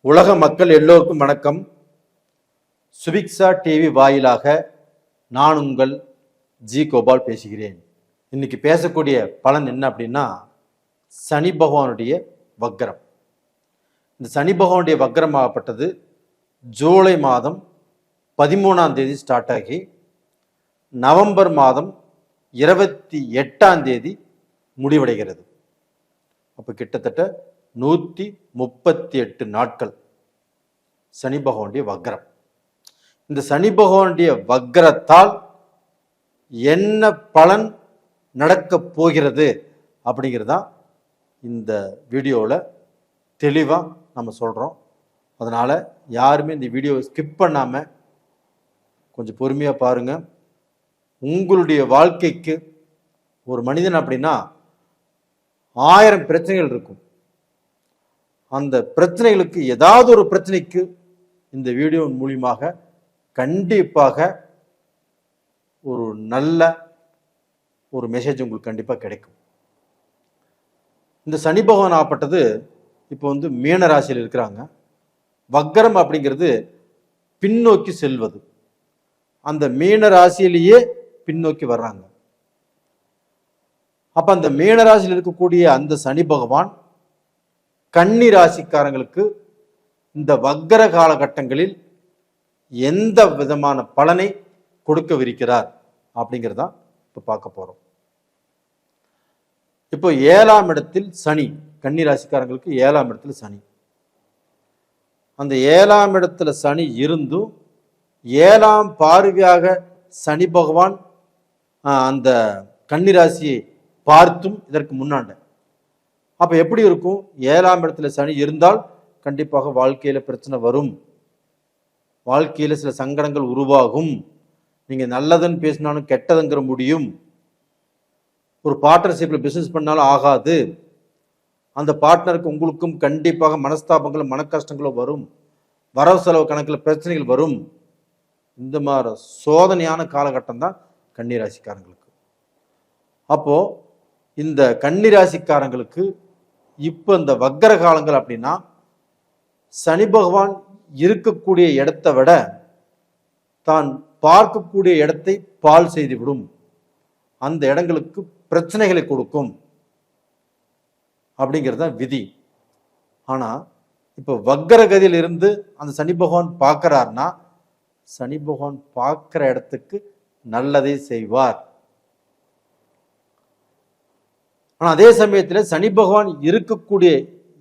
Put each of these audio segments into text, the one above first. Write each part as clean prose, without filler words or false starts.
உலக மக்கள் எல்லோருக்கும் வணக்கம். சுபிக்ஷா டிவி வாயிலாக நான் உங்கள் ஜி கோபால் பேசுகிறேன். இன்னைக்கு பேசக்கூடிய பலன் என்ன அப்படின்னா, சனி பகவானுடைய வக்ரம். இந்த சனி பகவானுடைய வக்ரம் ஆகப்பட்டது ஜூலை மாதம் 13ஆம் தேதி ஸ்டார்ட் ஆகி நவம்பர் மாதம் 28ஆம் தேதி முடிவடைகிறது. அப்போ கிட்டத்தட்ட 138 நாட்கள் சனி பகவானுடைய வக்ரம். இந்த சனி பகவானுடைய வக்ரத்தால் என்ன பலன் நடக்க போகிறது அப்படிங்கிறதான் இந்த வீடியோவில் தெளிவாக நம்ம சொல்கிறோம். அதனால் யாருமே இந்த வீடியோவை ஸ்கிப் பண்ணாமல் கொஞ்சம் பொறுமையாக பாருங்கள். உங்களுடைய வாழ்க்கைக்கு ஒரு மனிதன் அப்படின்னா 1000 பிரச்சனைகள் இருக்கும். அந்த பிரச்சனைகளுக்கு ஏதாவது ஒரு பிரச்சனைக்கு இந்த வீடியோ மூலியமாக கண்டிப்பாக ஒரு நல்ல ஒரு மெசேஜ் உங்களுக்கு கண்டிப்பாக கிடைக்கும். இந்த சனி பகவான் ஆப்பட்டது இப்போ மீன ராசியில் இருக்கிறாங்க. வக்ரம் அப்படிங்கிறது பின்னோக்கி செல்வது. அந்த மீன ராசியிலேயே பின்னோக்கி வர்றாங்க. அப்ப அந்த மீன ராசியில் இருக்கக்கூடிய அந்த சனி பகவான் கன்னி ராசிக்காரங்களுக்கு இந்த வக்ர காலகட்டங்களில் எந்த விதமான பலனை கொடுக்கவிருக்கிறார் அப்படிங்கிறதா இப்போ பார்க்க போறோம். இப்போ 7ஆம் இடத்தில் சனி, கன்னி ராசிக்காரங்களுக்கு 7ஆம் இடத்துல சனி. அந்த 7ஆம் இடத்துல சனி இருந்தும் 7ஆம் பார்வையாக சனி பகவான் அந்த கன்னி ராசியை பார்த்தும் இதற்கு முன்னாண்ட. அப்ப எப்படி இருக்கும்? 7ஆம் இடத்துல சனி இருந்தால் கண்டிப்பாக வாழ்க்கையில பிரச்சனை வரும், வாழ்க்கையில சில சங்கடங்கள் உருவாகும். நீங்க நல்லதுன்னு பேசினாலும் கெட்டதுங்கிற முடியும். ஒரு பார்ட்னர்ஷிப்ல பிசினஸ் பண்ணாலும் ஆகாது. அந்த பார்ட்னருக்கு உங்களுக்கும் கண்டிப்பாக மனஸ்தாபங்களும் மன கஷ்டங்களும் வரும். வரவு செலவு கணக்கில் பிரச்சனைகள் வரும். இந்த மாதிரி சோதனையான காலகட்டம் தான் கன்னிராசிக்காரங்களுக்கு. அப்போ இந்த கன்னிராசிக்காரங்களுக்கு இப்போ இந்த வக்ர காலங்கள் அப்படின்னா சனி பகவான் இருக்கக்கூடிய இடத்தை விட தான் பார்க்கக்கூடிய இடத்தை பால் செய்துவிடும். அந்த இடங்களுக்கு பிரச்சனைகளை கொடுக்கும் அப்படிங்கிறது தான் விதி. ஆனா இப்போ வக்ர கதியில் இருந்து அந்த சனி பகவான் பார்க்கிறார்னா சனி பகவான் பார்க்கிற இடத்துக்கு நல்லதை செய்வார். ஆனா அதே சமயத்தில் சனி பகவான் இருக்கக்கூடிய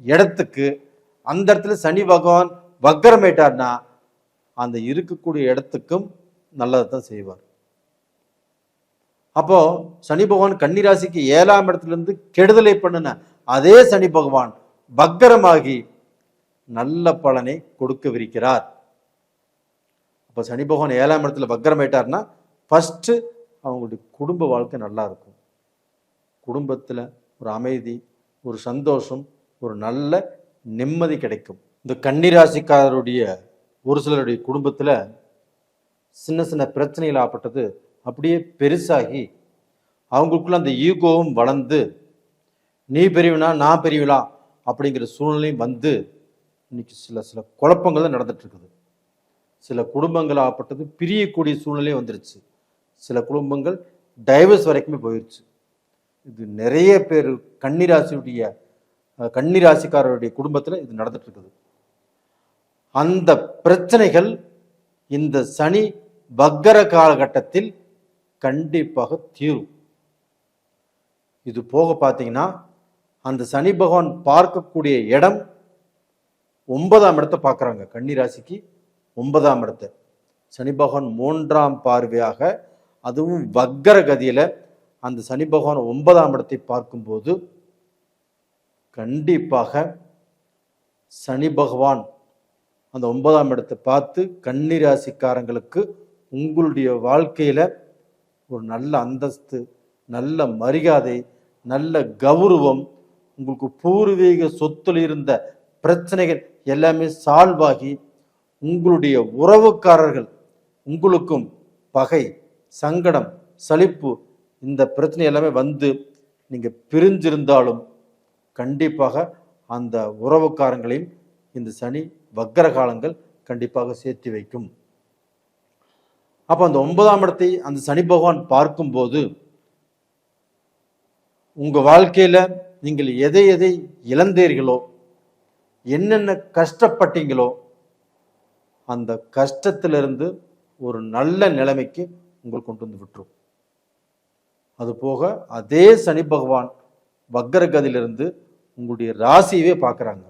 இடத்துக்கு அந்த இடத்துல சனி பகவான் வக்ரமேட்டார்னா அந்த இருக்கக்கூடிய இடத்துக்கும் நல்லதை தான் செய்வார். அப்போ சனி பகவான் கன்னிராசிக்கு 7ஆம் இடத்துல இருந்து கெடுதலை பண்ணின அதே சனி பகவான் வக்ரமாகி நல்ல பலனை கொடுக்கவிருக்கிறார். அப்போ சனி பகவான் 7ஆம் இடத்துல வக்ரமேட்டார்னா ஃபர்ஸ்ட் அவங்களுடைய குடும்ப வாழ்க்கை நல்லா இருக்கும். குடும்பத்தில் ஒரு அமைதி, ஒரு சந்தோஷம், ஒரு நல்ல நிம்மதி கிடைக்கும். இந்த கன்னிராசிக்காரருடைய ஒரு சிலருடைய குடும்பத்தில் சின்ன சின்ன பிரச்சனைகள் ஆப்பட்டது அப்படியே பெருசாகி அவங்களுக்குள்ள அந்த ஈகோவும் வளர்ந்து நீ பெரியவனா நான் பெரியவளா அப்படிங்கிற சூழ்நிலையும் வந்து இன்னைக்கு சில குழப்பங்கள் தான் நடந்துட்டு இருக்குது. சில குடும்பங்கள் ஆப்பட்டது பிரியக்கூடிய சூழ்நிலையும் வந்துருச்சு. சில குடும்பங்கள் டைவர்ஸ் வரைக்குமே போயிடுச்சு. இது நிறைய பேர் கன்னிராசிக்காரருடைய குடும்பத்தில் இது நடந்துட்டு இருக்குது. அந்த பிரச்சனைகள் இந்த சனி வக்ர காலகட்டத்தில் கண்டிப்பாக தீரும். இது போக பார்த்தீங்கன்னா அந்த சனி பகவான் பார்க்கக்கூடிய இடம் 9ஆம் இடத்தை பார்க்குறாங்க. கன்னிராசிக்கு 9ஆம் இடத்தை சனி பகவான் 3ஆம் பார்வையாக, அதுவும் வக்ர கதியில அந்த சனி பகவான் 9ஆம் இடத்தை பார்க்கும்போது கண்டிப்பாக சனி பகவான் அந்த 9ஆம் இடத்தை பார்த்து கன்னிராசிக்காரங்களுக்கு உங்களுடைய வாழ்க்கையில ஒரு நல்ல அந்தஸ்து, நல்ல மரியாதை, நல்ல கௌரவம், உங்களுக்கு பூர்வீக சொத்துல இருந்த பிரச்சனைகள் எல்லாமே சால்வ் ஆகி உங்களுடைய உறவுக்காரர்கள் உங்களுக்கும் பகை, சங்கடம், சலிப்பு, இந்த பிரச்சனை எல்லாமே வந்து நீங்க பிரிஞ்சிருந்தாலும் கண்டிப்பாக அந்த உறவுக்காரங்களையும் இந்த சனி வக்கர காலங்கள் கண்டிப்பாக சேர்த்து வைக்கும். அப்போ அந்த 9ஆம் இடத்தை அந்த சனி பகவான் பார்க்கும்போது உங்கள் வாழ்க்கையில் நீங்கள் எதை எதை இழந்தீர்களோ, என்னென்ன கஷ்டப்பட்டீங்களோ, அந்த கஷ்டத்திலிருந்து ஒரு நல்ல நிலைமைக்கு உங்களை கொண்டு வந்து விட்டுரும். அது போக அதே சனி பகவான் வக்கரகதியிலிருந்து உங்களுடைய ராசியவே பார்க்குறாங்க.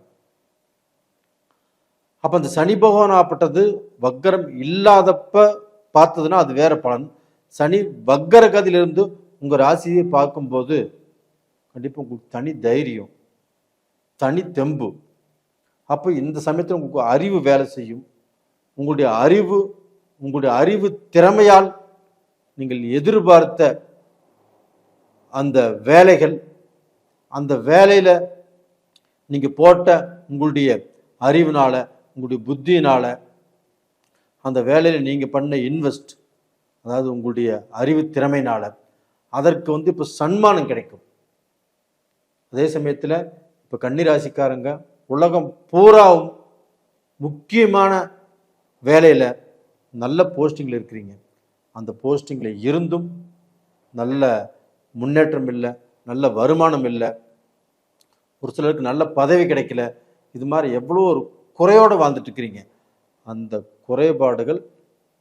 அப்போ அந்த சனி பகவான் ஆப்பட்டது வக்கரம் இல்லாதப்ப பார்த்ததுன்னா அது வேற பலன். சனி வக்கரகதியிலிருந்து உங்கள் ராசியை பார்க்கும்போது கண்டிப்பாக உங்களுக்கு தனி தைரியம், தனி தெம்பு. அப்போ இந்த சமயத்தில் உங்களுக்கு அறிவு வேலை செய்யும். உங்களுடைய அறிவு திறமையால் நீங்கள் எதிர்பார்த்த அந்த வேலைகள், அந்த வேலையில் நீங்கள் போட்ட உங்களுடைய அறிவினால, உங்களுடைய புத்தியினால, அந்த வேலையில் நீங்கள் பண்ண இன்வெஸ்ட், அதாவது உங்களுடைய அறிவு திறமையினால அதற்கு இப்போ சன்மானம் கிடைக்கும். அதே சமயத்தில் இப்போ கன்னிராசிக்காரங்க உலகம் பூராவும் முக்கியமான வேலையில் நல்ல போஸ்டிங்கில் இருக்கிறீங்க. அந்த போஸ்டிங்கில் இருந்தும் நல்ல முன்னேற்றம் இல்லை, நல்ல வருமானம் இல்லை, ஒரு சிலருக்கு நல்ல பதவி கிடைக்கல, இது மாதிரி எவ்வளோ ஒரு குறையோடு வாழ்ந்துட்டு இருக்கிறீங்க. அந்த குறைபாடுகள்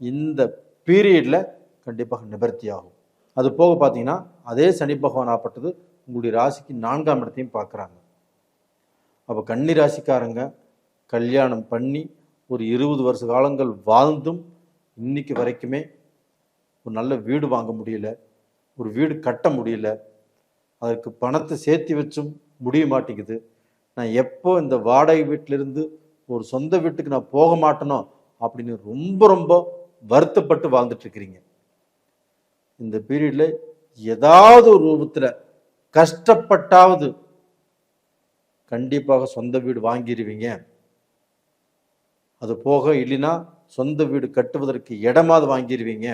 இந்த பீரியடில் கண்டிப்பாக நிவர்த்தி ஆகும். அது போக பார்த்தீங்கன்னா அதே சனி பகவான் ஆப்பட்டது உங்களுடைய ராசிக்கு 4ஆம் இடத்தையும் பார்க்குறாங்க. அப்போ கன்னி ராசிக்காரங்க கல்யாணம் பண்ணி ஒரு 20 வருஷ காலங்கள் வாழ்ந்தும் இன்னைக்கு வரைக்குமே ஒரு நல்ல வீடு வாங்க முடியல, ஒரு வீடு கட்ட முடியல, அதற்கு பணத்தை சேர்த்து வச்சும் முடிய மாட்டேங்குது. நான் எப்போ இந்த வாடகை வீட்டிலிருந்து ஒரு சொந்த வீட்டுக்கு நான் போக மாட்டேனோ அப்படின்னு ரொம்ப ரொம்ப வருத்தப்பட்டு வாழ்ந்துட்டு இருக்கிறீங்க. இந்த பீரியட்ல ஏதாவது ஒரு ரூபத்தில் கஷ்டப்பட்டாவது கண்டிப்பாக சொந்த வீடு வாங்கிடுவீங்க. அது போக இல்லைன்னா சொந்த வீடு கட்டுவதற்கு இடமாவது வாங்கிடுவீங்க.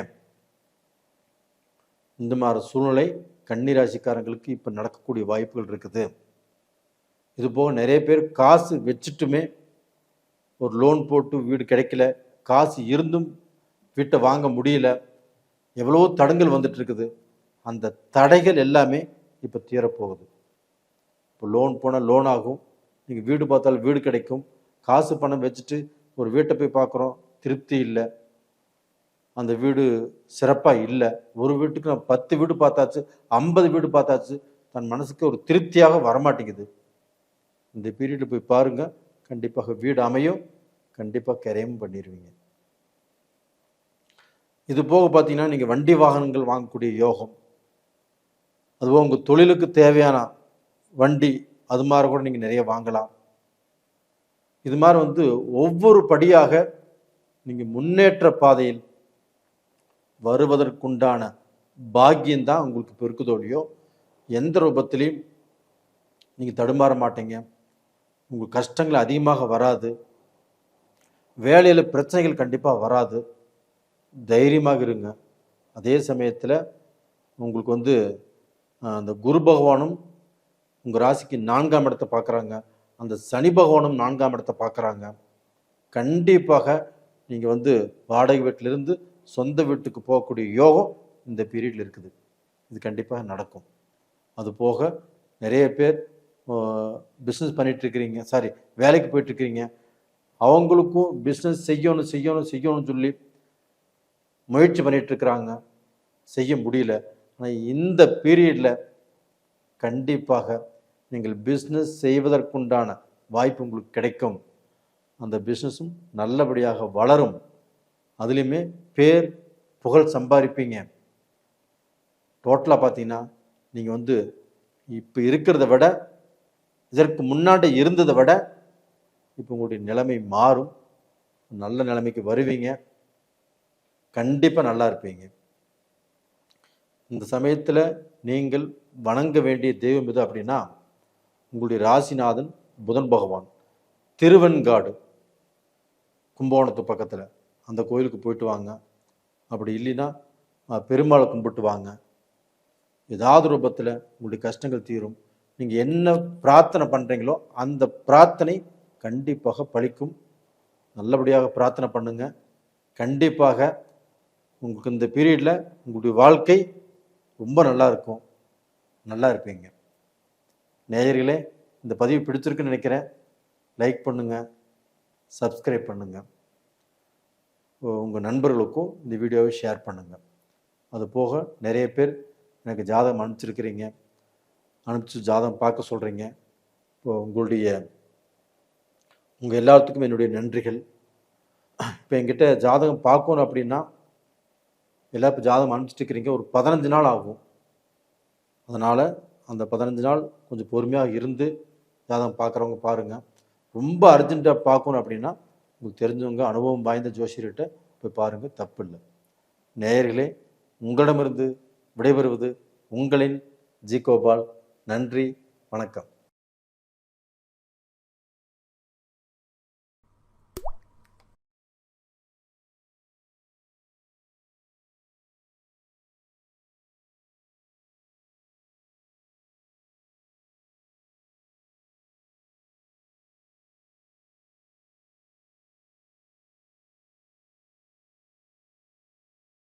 இந்த மாதிரி சூழ்நிலை கன்னிராசிக்காரங்களுக்கு இப்போ நடக்கக்கூடிய வாய்ப்புகள் இருக்குது. இது போக நிறைய பேர் காசு வச்சுட்டுமே ஒரு லோன் போட்டு வீடு கிடைக்கல, காசு இருந்தும் வீட்டை வாங்க முடியல, எவ்வளோ தடங்கள் வந்துட்டு இருக்குது. அந்த தடைகள் எல்லாமே இப்போ தீரப்போகுது. இப்போ லோன் போனால் லோன் ஆகும், நீங்கள் வீடு பார்த்தாலும் வீடு கிடைக்கும். காசு பணம் வச்சுட்டு ஒரு வீட்டை போய் பார்க்குறோம், திருப்தி இல்லை, அந்த வீடு சிறப்பாக இல்லை. ஒரு வீட்டுக்கு நான் 10 வீடு பார்த்தாச்சு, 50 வீடு பார்த்தாச்சு, தன் மனசுக்கு ஒரு திருப்தியாக வரமாட்டேங்குது. இந்த பீரியடு போய் பாருங்க, கண்டிப்பாக வீடு அமையும், கண்டிப்பாக கரையும் பண்ணிடுவீங்க. இது போக பார்த்தீங்கன்னா நீங்கள் வண்டி வாகனங்கள் வாங்கக்கூடிய யோகம், அதுபோக உங்கள் தொழிலுக்கு தேவையான வண்டி அது மாதிரி கூட நீங்கள் நிறைய வாங்கலாம். இது மாதிரி ஒவ்வொரு படியாக நீங்கள் முன்னேற்ற பாதையில் வருவதற்குண்டான பாக்கியம்தான் உங்களுக்கு பெருக்குதோழியோ, எந்த ரூபத்திலையும் நீங்கள் தடுமாற மாட்டீங்க. உங்கள் கஷ்டங்கள் அதிகமாக வராது, வேலையில் பிரச்சனைகள் கண்டிப்பாக வராது. தைரியமாக இருங்க. அதே சமயத்தில் உங்களுக்கு அந்த குரு பகவானும் உங்கள் ராசிக்கு 4ஆம் இடத்தை பார்க்குறாங்க, அந்த சனி பகவானும் 4ஆம் இடத்தை பார்க்குறாங்க. கண்டிப்பாக நீங்கள் வாடகை வீட்டிலிருந்து சொந்த வீட்டுக்கு போகக்கூடிய யோகம் இந்த பீரியடில் இருக்குது. இது கண்டிப்பாக நடக்கும். அது போக நிறைய பேர் பிஸ்னஸ் பண்ணிகிட்ருக்கிறீங்க, வேலைக்கு போயிட்டுருக்கிறீங்க, அவங்களுக்கும் பிஸ்னஸ் செய்யணும்னு சொல்லி முயற்சி பண்ணிகிட்ருக்குறாங்க, செய்ய முடியல. ஆனால் இந்த பீரியடில் கண்டிப்பாக நீங்கள் பிஸ்னஸ் செய்வதற்குண்டான வாய்ப்பு உங்களுக்கு கிடைக்கும். அந்த பிஸ்னஸும் நல்லபடியாக வளரும், அதுலேயுமே பேர் புகழ் சம்பாதிப்பீங்க. டோட்டலாக பார்த்தீங்கன்னா நீங்கள் இப்போ இருக்கிறத விட, இதற்கு முன்னாடி இருந்ததை விட இப்போ உங்களுடைய நிலைமை மாறும், நல்ல நிலைமைக்கு வருவீங்க, கண்டிப்பாக நல்லா இருப்பீங்க. இந்த சமயத்தில் நீங்கள் வணங்க வேண்டிய தெய்வம் எது அப்படின்னா, உங்களுடைய ராசிநாதன் புதன் பகவான், திருவெண்காடு கும்பகோணத்து பக்கத்தில் அந்த கோயிலுக்கு போயிட்டு வாங்க. அப்படி இல்லைன்னா பெருமாளை கும்பிட்டு வாங்க. ஏதாவது ரூபத்தில் உங்களுடைய கஷ்டங்கள் தீரும். நீங்கள் என்ன பிரார்த்தனை பண்ணுறீங்களோ அந்த பிரார்த்தனை கண்டிப்பாக பலிக்கும். நல்லபடியாக பிரார்த்தனை பண்ணுங்க. கண்டிப்பாக உங்களுக்கு இந்த பீரியடில் உங்களுடைய வாழ்க்கை ரொம்ப நல்லா இருக்கும், நல்லா இருப்பீங்க. நேயர்களே, இந்த பதிவு பிடிச்சிருக்குன்னு நினைக்கிறேன். லைக் பண்ணுங்கள், சப்ஸ்கிரைப் பண்ணுங்கள், உங்கள் நண்பர்களுக்கும் இந்த வீடியோவை ஷேர் பண்ணுங்கள். அது போக நிறைய பேர் எனக்கு ஜாதகம் அனுப்பிச்சிருக்கிறீங்க, அனுப்பிச்சு ஜாதகம் பார்க்க சொல்கிறீங்க. இப்போ உங்கள் எல்லாத்துக்கும் என்னுடைய நன்றிகள். இப்போ என்கிட்ட ஜாதகம் பார்க்கணும் அப்படின்னா எல்லாருக்கும் ஜாதகம் அனுப்பிச்சிட்டு இருக்கிறீங்க, ஒரு 15 நாள் ஆகும். அதனால் அந்த 15 நாள் கொஞ்சம் பொறுமையாக இருந்து ஜாதகம் பார்க்குறவங்க பாருங்கள். ரொம்ப அர்ஜென்ட்டாக பார்க்கணும் அப்படின்னா உங்களுக்கு தெரிஞ்சவங்க அனுபவம் வாய்ந்த ஜோசியர்கிட்ட போய் பாருங்கள், தப்பு இல்லை. நேயர்களே, உங்களிடமிருந்து விடைபெறுவது உங்களின் ஜி கோபால். நன்றி, வணக்கம்.